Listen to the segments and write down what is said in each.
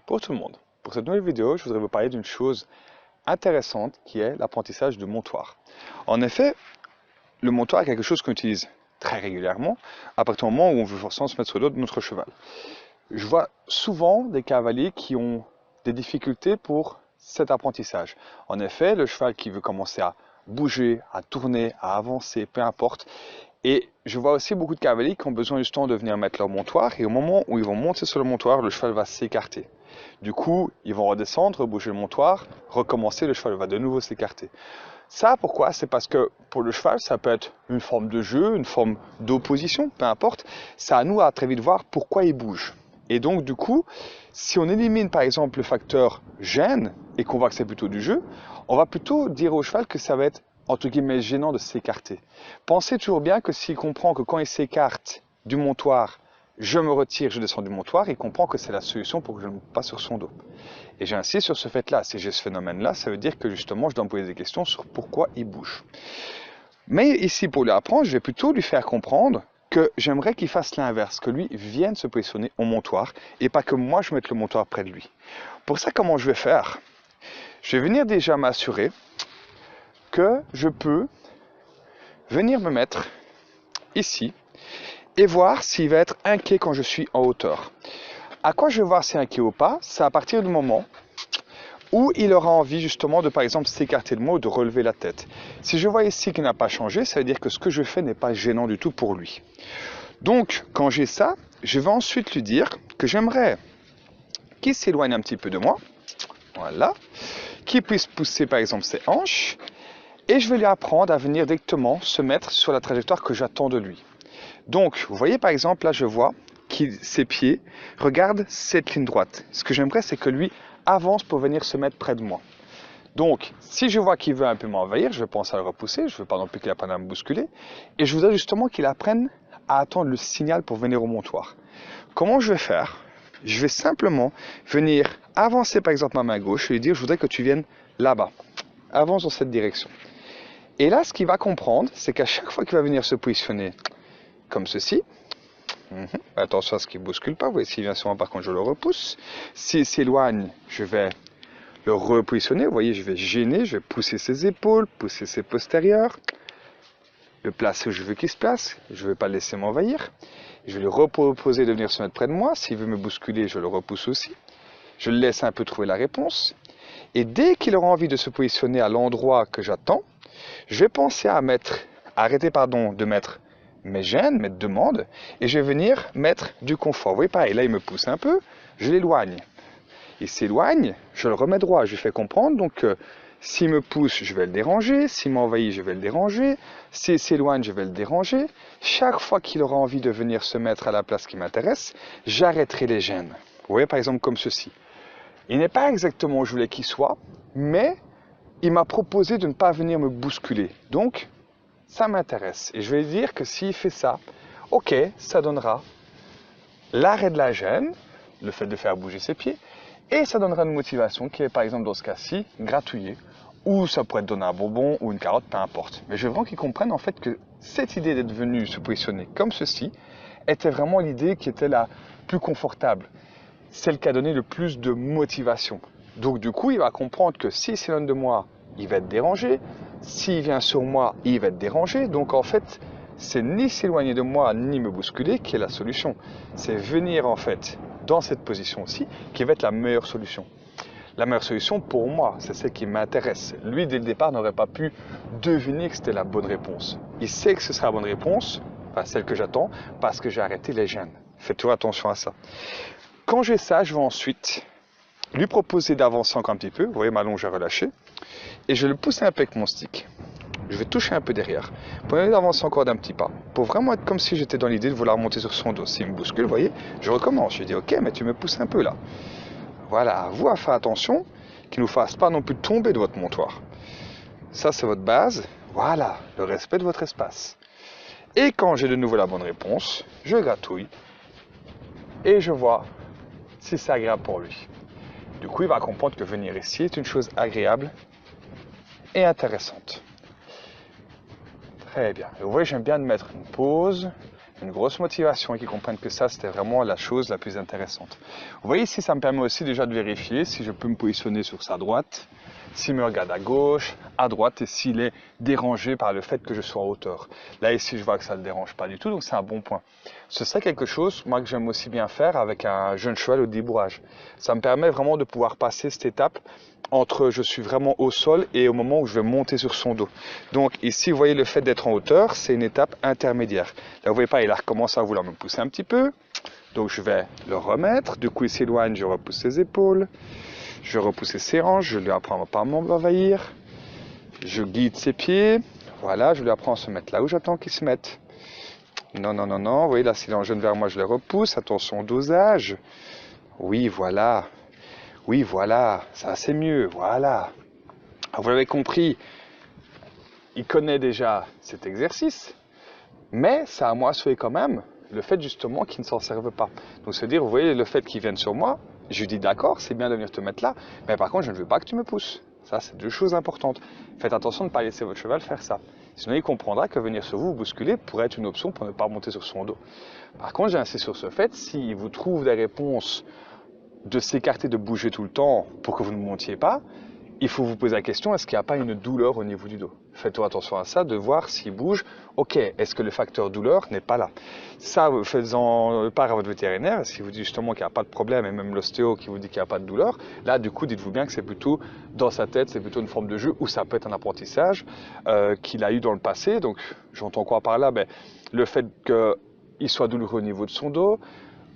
pour tout le monde. Pour cette nouvelle vidéo, je voudrais vous parler d'une chose intéressante qui est l'apprentissage du montoir. En effet, le montoir est quelque chose qu'on utilise très régulièrement à partir du moment où on veut forcément se mettre sur le dos de notre cheval. Je vois souvent des cavaliers qui ont des difficultés pour cet apprentissage. En effet, le cheval qui veut commencer à bouger, à tourner, à avancer, peu importe. Et je vois aussi beaucoup de cavaliers qui ont besoin justement de venir mettre leur montoir et au moment où ils vont monter sur le montoir, le cheval va s'écarter. Du coup, ils vont redescendre, bouger le montoir, recommencer, le cheval va de nouveau s'écarter. Ça, pourquoi? C'est parce que pour le cheval, ça peut être une forme de jeu, une forme d'opposition, peu importe. C'est à nous à très vite voir pourquoi il bouge. Et donc, du coup, si on élimine par exemple le facteur gêne et qu'on voit que c'est plutôt du jeu, on va plutôt dire au cheval que ça va être entre guillemets gênant de s'écarter. Pensez toujours bien que s'il comprend que quand il s'écarte du montoir, je me retire, je descends du montoir, il comprend que c'est la solution pour que je ne monte pas sur son dos. Et j'insiste sur ce fait-là, si j'ai ce phénomène-là, ça veut dire que justement je dois me poser des questions sur pourquoi il bouge. Mais ici, pour lui apprendre, je vais plutôt lui faire comprendre que j'aimerais qu'il fasse l'inverse, que lui vienne se positionner au montoir et pas que moi je mette le montoir près de lui. Pour ça, comment je vais faire? Je vais venir déjà m'assurer que je peux venir me mettre ici et voir s'il va être inquiet quand je suis en hauteur. À quoi je vais voir s'il est inquiet ou pas? C'est à partir du moment où il aura envie justement de par exemple s'écarter de moi ou de relever la tête. Si je vois ici qu'il n'a pas changé, ça veut dire que ce que je fais n'est pas gênant du tout pour lui. Donc quand j'ai ça, je vais ensuite lui dire que j'aimerais qu'il s'éloigne un petit peu de moi, voilà, qu'il puisse pousser par exemple ses hanches, et je vais lui apprendre à venir directement se mettre sur la trajectoire que j'attends de lui. Donc, vous voyez par exemple, là je vois que ses pieds regardent cette ligne droite. Ce que j'aimerais, c'est que lui avance pour venir se mettre près de moi. Donc, si je vois qu'il veut un peu m'envahir, je vais penser à le repousser, je ne veux pas non plus qu'il apprenne à me bousculer, et je voudrais justement qu'il apprenne à attendre le signal pour venir au montoir. Comment je vais faire? Je vais simplement venir avancer par exemple ma main gauche et lui dire, je voudrais que tu viennes là-bas, avance dans cette direction. Et là, ce qu'il va comprendre, c'est qu'à chaque fois qu'il va venir se positionner comme ceci, attention à ce qu'il ne bouscule pas, vous voyez, s'il vient sur moi, par contre, je le repousse. S'il s'éloigne, je vais le repositionner, vous voyez, je vais gêner, je vais pousser ses épaules, pousser ses postérieurs, le placer où je veux qu'il se place, je ne vais pas le laisser m'envahir. Je vais lui reproposer de venir se mettre près de moi, s'il veut me bousculer, je le repousse aussi. Je le laisse un peu trouver la réponse. Et dès qu'il aura envie de se positionner à l'endroit que j'attends, je vais penser à arrêter de mettre mes gênes, mes demandes, et je vais venir mettre du confort. Vous voyez, pareil, là il me pousse un peu, je l'éloigne. Il s'éloigne, je le remets droit, je lui fais comprendre, donc s'il me pousse, je vais le déranger, s'il m'envahit, je vais le déranger, s'il s'éloigne, je vais le déranger. Chaque fois qu'il aura envie de venir se mettre à la place qui m'intéresse, j'arrêterai les gênes. Vous voyez, par exemple, comme ceci. Il n'est pas exactement où je voulais qu'il soit, mais il m'a proposé de ne pas venir me bousculer. Donc, ça m'intéresse. Et je vais dire que s'il fait ça, ok, ça donnera l'arrêt de la gêne, le fait de faire bouger ses pieds, et ça donnera une motivation qui est, par exemple, dans ce cas-ci, gratouiller, ou ça pourrait être donner un bonbon ou une carotte, peu importe. Mais je veux vraiment qu'ils comprennent en fait que cette idée d'être venu se positionner comme ceci était vraiment l'idée qui était la plus confortable, celle qui a donné le plus de motivation. Donc du coup, il va comprendre que s'il s'éloigne de moi, il va être dérangé. S'il vient sur moi, il va être dérangé. Donc en fait, c'est ni s'éloigner de moi, ni me bousculer qui est la solution. C'est venir en fait dans cette position-ci qui va être la meilleure solution. La meilleure solution pour moi, c'est celle qui m'intéresse. Lui, dès le départ, n'aurait pas pu deviner que c'était la bonne réponse. Il sait que ce sera la bonne réponse, enfin celle que j'attends, parce que j'ai arrêté les gênes. Faites toujours attention à ça. Quand j'ai ça, je vais ensuite lui proposer d'avancer encore un petit peu. Vous voyez, ma longe a relâché. Et je vais le pousser un peu avec mon stick. Je vais toucher un peu derrière. Pour lui d'avancer encore d'un petit pas. Pour vraiment être comme si j'étais dans l'idée de vouloir monter sur son dos. S'il me bouscule, vous voyez, je recommence. Je lui dis, ok, mais tu me pousses un peu là. Voilà, à vous à faire attention qu'il ne nous fasse pas non plus tomber de votre montoir. Ça, c'est votre base. Voilà, le respect de votre espace. Et quand j'ai de nouveau la bonne réponse, je gratouille. Et je vois si c'est agréable pour lui. Du coup, il va comprendre que venir ici est une chose agréable et intéressante. Très bien. Et vous voyez, j'aime bien mettre une pause. une grosse motivation et qu'ils comprennent que ça, c'était vraiment la chose la plus intéressante. Vous voyez ici, ça me permet aussi déjà de vérifier si je peux me positionner sur sa droite, s'il me regarde à gauche, à droite et s'il est dérangé par le fait que je sois en hauteur. Là ici, je vois que ça ne le dérange pas du tout, donc c'est un bon point. Ce serait quelque chose, moi, que j'aime aussi bien faire avec un jeune cheval au débourrage. Ça me permet vraiment de pouvoir passer cette étape entre je suis vraiment au sol et au moment où je vais monter sur son dos. Donc ici, vous voyez le fait d'être en hauteur, c'est une étape intermédiaire. Là, vous voyez pas, il a recommencé à vouloir me pousser un petit peu. Donc je vais le remettre. Du coup, il s'éloigne, je repousse ses épaules. Je repousse ses hanches, je lui apprends à ne pas m'envahir. Je guide ses pieds. Voilà, je lui apprends à se mettre là où j'attends qu'il se mette. Non, non, non, non. Vous voyez, là, s'il est en jeune vers moi, je le repousse. Attention au dosage. Oui, voilà. Oui, voilà. Ça, c'est mieux. Voilà. Vous l'avez compris, il connaît déjà cet exercice. Mais c'est à moi de souhaiter quand même le fait justement qu'il ne s'en serve pas. Donc se dire, vous voyez, le fait qu'il vienne sur moi, je lui dis d'accord, c'est bien de venir te mettre là, mais par contre, je ne veux pas que tu me pousses. Ça, c'est deux choses importantes. Faites attention de ne pas laisser votre cheval faire ça. Sinon, il comprendra que venir sur vous, vous bousculer, pourrait être une option pour ne pas monter sur son dos. Par contre, j'insiste sur ce fait, s'il vous trouve des réponses de s'écarter, de bouger tout le temps pour que vous ne montiez pas, il faut vous poser la question, est-ce qu'il n'y a pas une douleur au niveau du dos? Faites attention à ça, de voir s'il bouge. Ok, est-ce que le facteur douleur n'est pas là? Ça, faites-en part à votre vétérinaire. Si vous dites justement qu'il n'y a pas de problème, et même l'ostéo qui vous dit qu'il n'y a pas de douleur, là, du coup, dites-vous bien que c'est plutôt dans sa tête, c'est plutôt une forme de jeu, ou ça peut être un apprentissage qu'il a eu dans le passé. Donc, j'entends quoi par là? Le fait qu'il soit douloureux au niveau de son dos,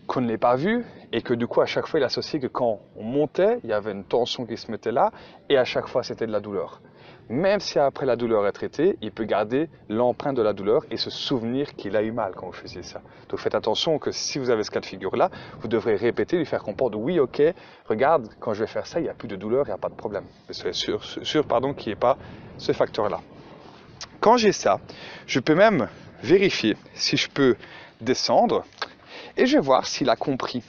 qu'on ne l'ait pas vu et que du coup à chaque fois il associait que quand on montait il y avait une tension qui se mettait là et à chaque fois c'était de la douleur. Même si après la douleur est traitée, il peut garder l'empreinte de la douleur et se souvenir qu'il a eu mal quand vous faisiez ça. Donc faites attention que si vous avez ce cas de figure là, vous devrez répéter, lui faire comprendre oui ok, regarde quand je vais faire ça il n'y a plus de douleur, il n'y a pas de problème. Mais soyez sûr qu'il n'y ait pas ce facteur là. Quand j'ai ça, je peux même vérifier si je peux descendre et je vais voir s'il a compris.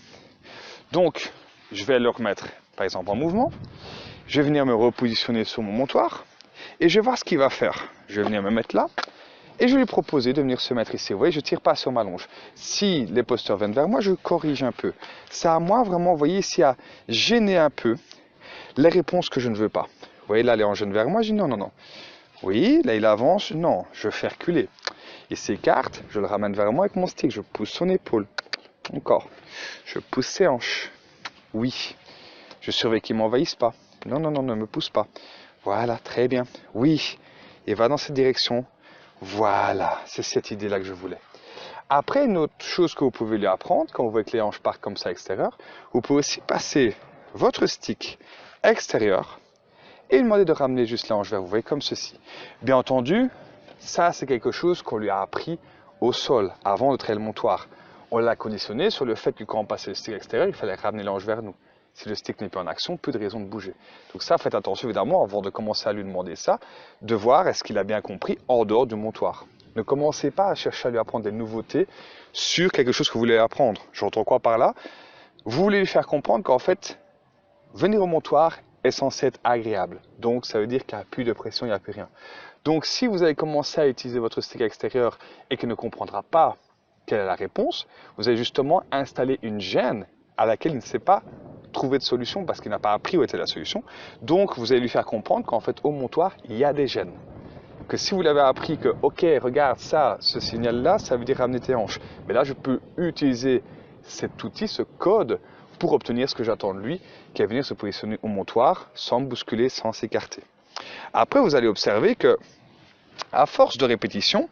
Donc, je vais le remettre, par exemple, en mouvement. Je vais venir me repositionner sur mon montoir. Et je vais voir ce qu'il va faire. Je vais venir me mettre là. Et je vais lui proposer de venir se mettre ici. Vous voyez, je ne tire pas sur ma longe. Si les posteurs viennent vers moi, je corrige un peu. C'est à moi, vraiment, vous voyez, ici, à gêner un peu les réponses que je ne veux pas. Vous voyez, là, il est en jeune vers moi. Je dis non, non, non. Oui, là, il avance. Non, je fais reculer. Il s'écarte. Je le ramène vers moi avec mon stick. Je pousse son épaule. Encore. Je pousse ses hanches. Oui. Je surveille qu'il ne m'envahisse pas. Non, non, non, ne me pousse pas. Voilà, très bien. Oui. Et va dans cette direction. Voilà. C'est cette idée-là que je voulais. Après, une autre chose que vous pouvez lui apprendre, quand vous voyez que les hanches partent comme ça extérieures, vous pouvez aussi passer votre stick extérieur et lui demander de ramener juste la hanche vers vous. Vous voyez, comme ceci. Bien entendu, ça, c'est quelque chose qu'on lui a appris au sol, avant de traiter le montoir. On l'a conditionné sur le fait que quand on passait le stick extérieur, il fallait ramener l'ange vers nous. Si le stick n'est plus en action, peu de raison de bouger. Donc ça, faites attention évidemment, avant de commencer à lui demander ça, de voir est-ce qu'il a bien compris en dehors du montoir. Ne commencez pas à chercher à lui apprendre des nouveautés sur quelque chose que vous voulez apprendre. J'entends quoi par là? Vous voulez lui faire comprendre qu'en fait, venir au montoir est censé être agréable. Donc ça veut dire qu'il n'y a plus de pression, il n'y a plus rien. Donc si vous allez commencer à utiliser votre stick extérieur et qu'il ne comprendra pas quelle est la réponse, vous allez justement installer une gêne à laquelle il ne sait pas trouver de solution parce qu'il n'a pas appris où était la solution. Donc vous allez lui faire comprendre qu'en fait au montoir, il y a des gênes. Que si vous l'avez appris que, ok, regarde ça, ce signal-là, ça veut dire ramener tes hanches. Mais là, je peux utiliser cet outil, ce code, pour obtenir ce que j'attends de lui, qui est venir se positionner au montoir sans me bousculer, sans s'écarter. Après, vous allez observer que, à force de répétition,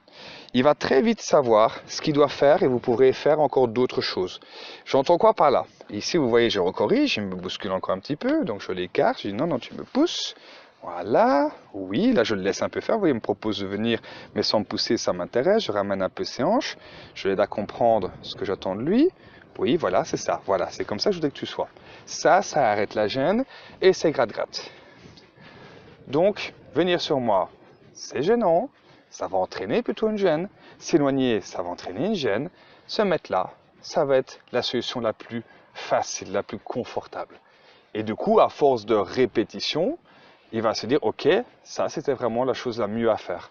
il va très vite savoir ce qu'il doit faire et vous pourrez faire encore d'autres choses. J'entends quoi par là? Ici, vous voyez, je recorrige, je me bouscule encore un petit peu, donc je l'écarte, je dis non, non, tu me pousses. Voilà, oui, là je le laisse un peu faire, vous voyez, il me propose de venir, mais sans me pousser, ça m'intéresse, je ramène un peu ses hanches, je l'aide à comprendre ce que j'attends de lui. Oui, voilà, c'est ça, voilà, c'est comme ça que je voudrais que tu sois. Ça arrête la gêne et c'est gratte-gratte. Donc, venir sur moi, c'est gênant, ça va entraîner plutôt une gêne. S'éloigner, ça va entraîner une gêne. Se mettre là, ça va être la solution la plus facile, la plus confortable. Et du coup, à force de répétition, il va se dire, ok, ça c'était vraiment la chose la mieux à faire.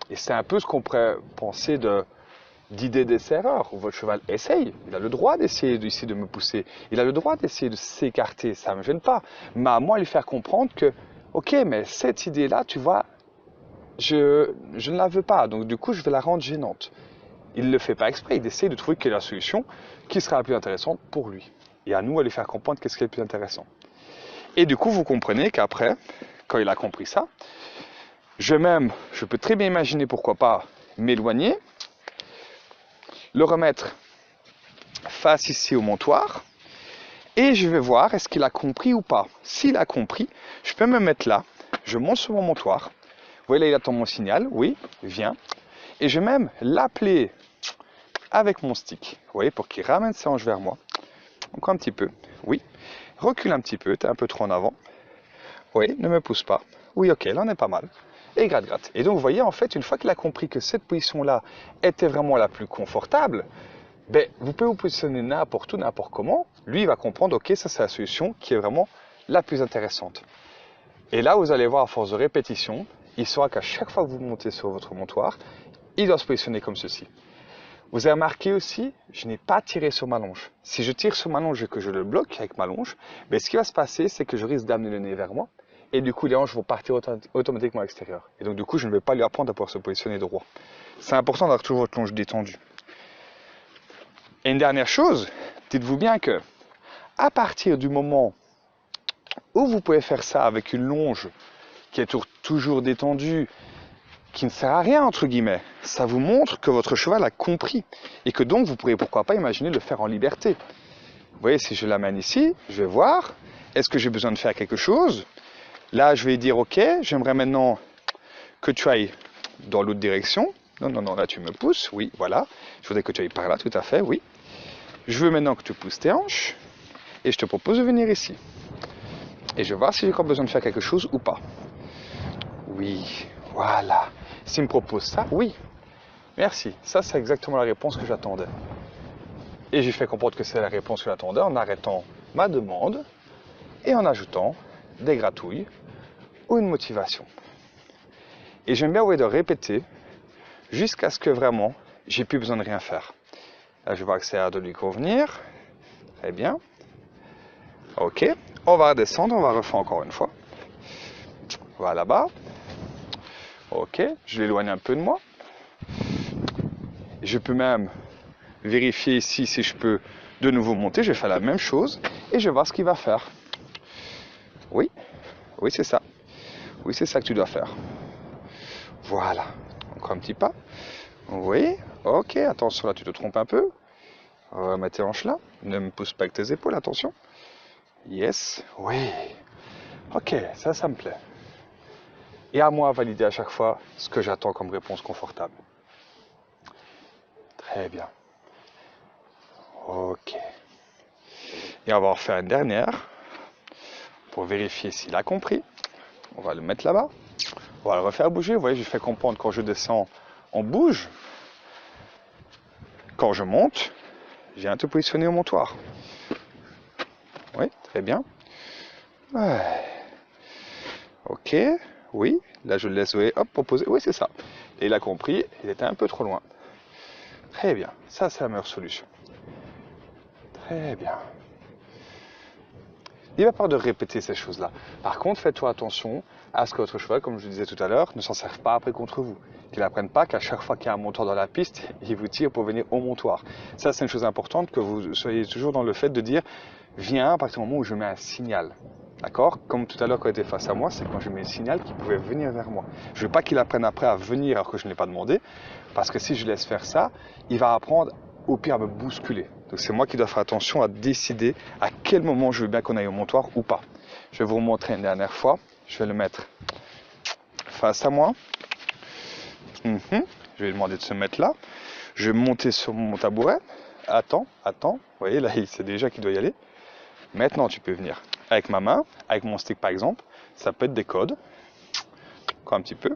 Et c'est un peu ce qu'on pourrait penser de d'idées d'essai-erreur, où votre cheval essaye. Il a le droit d'essayer de me pousser. Il a le droit d'essayer de s'écarter. Ça ne me gêne pas. Mais à moi, lui faire comprendre que, ok, mais cette idée-là, tu vois, je ne la veux pas. Donc, du coup, je vais la rendre gênante. Il ne le fait pas exprès. Il essaie de trouver quelle est la solution qui sera la plus intéressante pour lui. Et à nous, à lui faire comprendre qu'est-ce qui est le plus intéressant. Et du coup, vous comprenez qu'après, quand il a compris ça, je peux très bien imaginer, pourquoi pas, m'éloigner, le remettre face ici au montoir, et je vais voir est-ce qu'il a compris ou pas. S'il a compris, je peux me mettre là, je monte sur mon montoir, vous voyez là il attend mon signal, oui, viens, et je vais même l'appeler avec mon stick, vous voyez, pour qu'il ramène ses hanches vers moi, encore un petit peu, oui, recule un petit peu, t'es un peu trop en avant, oui, ne me pousse pas, oui ok, là on est pas mal, et gratte gratte. Et donc vous voyez en fait, une fois qu'il a compris que cette position-là était vraiment la plus confortable, ben, vous pouvez vous positionner n'importe où, n'importe comment. Lui, il va comprendre, ok, ça c'est la solution qui est vraiment la plus intéressante. Et là, vous allez voir, à force de répétition, il saura qu'à chaque fois que vous montez sur votre montoir, il doit se positionner comme ceci. Vous avez remarqué aussi, je n'ai pas tiré sur ma longe. Si je tire sur ma longe et que je le bloque avec ma longe, ben, ce qui va se passer, c'est que je risque d'amener le nez vers moi. Et du coup, les hanches vont partir automatiquement à l'extérieur. Et donc, du coup, je ne vais pas lui apprendre à pouvoir se positionner droit. C'est important d'avoir toujours votre longe détendue. Et une dernière chose, dites-vous bien que à partir du moment où vous pouvez faire ça avec une longe qui est toujours détendue, qui ne sert à rien entre guillemets, ça vous montre que votre cheval a compris et que donc vous pourrez pourquoi pas imaginer le faire en liberté. Vous voyez, si je l'amène ici, je vais voir, est-ce que j'ai besoin de faire quelque chose? Là, je vais dire ok, j'aimerais maintenant que tu ailles dans l'autre direction. Non, non, non, là tu me pousses, oui, voilà. Je voudrais que tu ailles par là, tout à fait, oui. Je veux maintenant que tu pousses tes hanches et je te propose de venir ici. Et je vais voir si j'ai encore besoin de faire quelque chose ou pas. Oui, voilà. S'il me propose ça, oui. Merci. Ça, c'est exactement la réponse que j'attendais. Et j'ai fait comprendre que c'est la réponse que j'attendais en arrêtant ma demande et en ajoutant des gratouilles ou une motivation. Et j'aime bien de répéter jusqu'à ce que vraiment j'ai plus besoin de rien faire. Là, je vois que c'est à de lui convenir. Très bien. Ok. On va redescendre, on va refaire encore une fois. Voilà là-bas. Ok. Je l'éloigne un peu de moi. Je peux même vérifier ici si je peux de nouveau monter. Je vais faire la même chose et je vais voir ce qu'il va faire. Oui. Oui, c'est ça. Oui, c'est ça que tu dois faire. Voilà. Encore un petit pas. Oui. Ok. Attention, là, tu te trompes un peu. Remets tes hanches là. Ne me pousse pas avec tes épaules, attention. Yes. Oui. Ok, ça me plaît. Et à moi à valider à chaque fois ce que j'attends comme réponse confortable. Très bien. Ok. Et on va en faire une dernière pour vérifier s'il a compris. On va le mettre là-bas. On va le refaire bouger. Vous voyez, je fais comprendre quand je descends, on bouge. Quand je monte, je viens te positionner au montoir. Oui, très bien. Ouais. Ok, oui. Là, je le laisse, hop, proposer. Oui, c'est ça. Et il a compris, il était un peu trop loin. Très bien. Ça, c'est la meilleure solution. Très bien. Il va pas de répéter ces choses-là. Par contre, faites-toi attention à ce que votre cheval, comme je le disais tout à l'heure, ne s'en serve pas après contre vous. Qu'il n'apprenne pas qu'à chaque fois qu'il y a un montoir dans la piste, il vous tire pour venir au montoir. Ça, c'est une chose importante, que vous soyez toujours dans le fait de dire « viens » à partir du moment où je mets un signal. D'accord? Comme tout à l'heure quand il était face à moi, c'est quand je mets un signal qu'il pouvait venir vers moi. Je ne veux pas qu'il apprenne après à venir alors que je ne l'ai pas demandé, parce que si je laisse faire ça, il va apprendre au pire à me bousculer. Donc c'est moi qui dois faire attention à décider à quel moment je veux bien qu'on aille au montoir ou pas. Je vais vous montrer une dernière fois. Je vais le mettre face à moi. Je vais lui demander de se mettre là. Je vais monter sur mon tabouret. Attends. Vous voyez, là, il sait déjà qu'il doit y aller. Maintenant, tu peux venir avec ma main, avec mon stick par exemple. Ça peut être des codes. Encore un petit peu.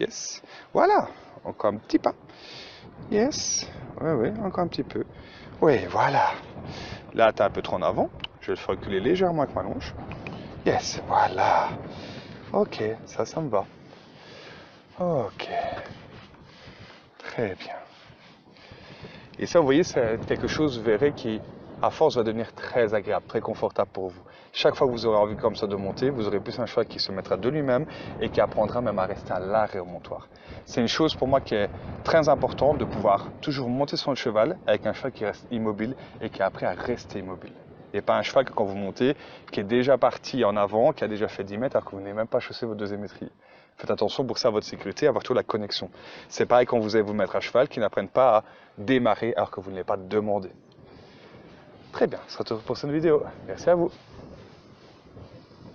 Yes. Voilà. Encore un petit pas. Yes. Oui, encore un petit peu. Oui, voilà. Là, tu es un peu trop en avant. Je vais le faire reculer légèrement avec ma longe. Yes, voilà. Ok, ça me va. Ok. Très bien. Et ça, vous voyez, c'est quelque chose, vous verrez, qui, à force, va devenir très agréable, très confortable pour vous. Chaque fois que vous aurez envie comme ça de monter, vous aurez plus un cheval qui se mettra de lui-même et qui apprendra même à rester à l'arrêt au montoir. C'est une chose pour moi qui est très importante de pouvoir toujours monter sur le cheval avec un cheval qui reste immobile et qui est appris à rester immobile. Et pas un cheval que quand vous montez, qui est déjà parti en avant, qui a déjà fait 10 mètres alors que vous n'avez même pas chaussé votre deuxième étrier. Faites attention pour ça à votre sécurité, à avoir toujours la connexion. C'est pareil quand vous allez vous mettre à cheval, qui n'apprennent pas à démarrer alors que vous ne l'avez pas demandé. Très bien, ce sera tout pour cette vidéo. Merci à vous.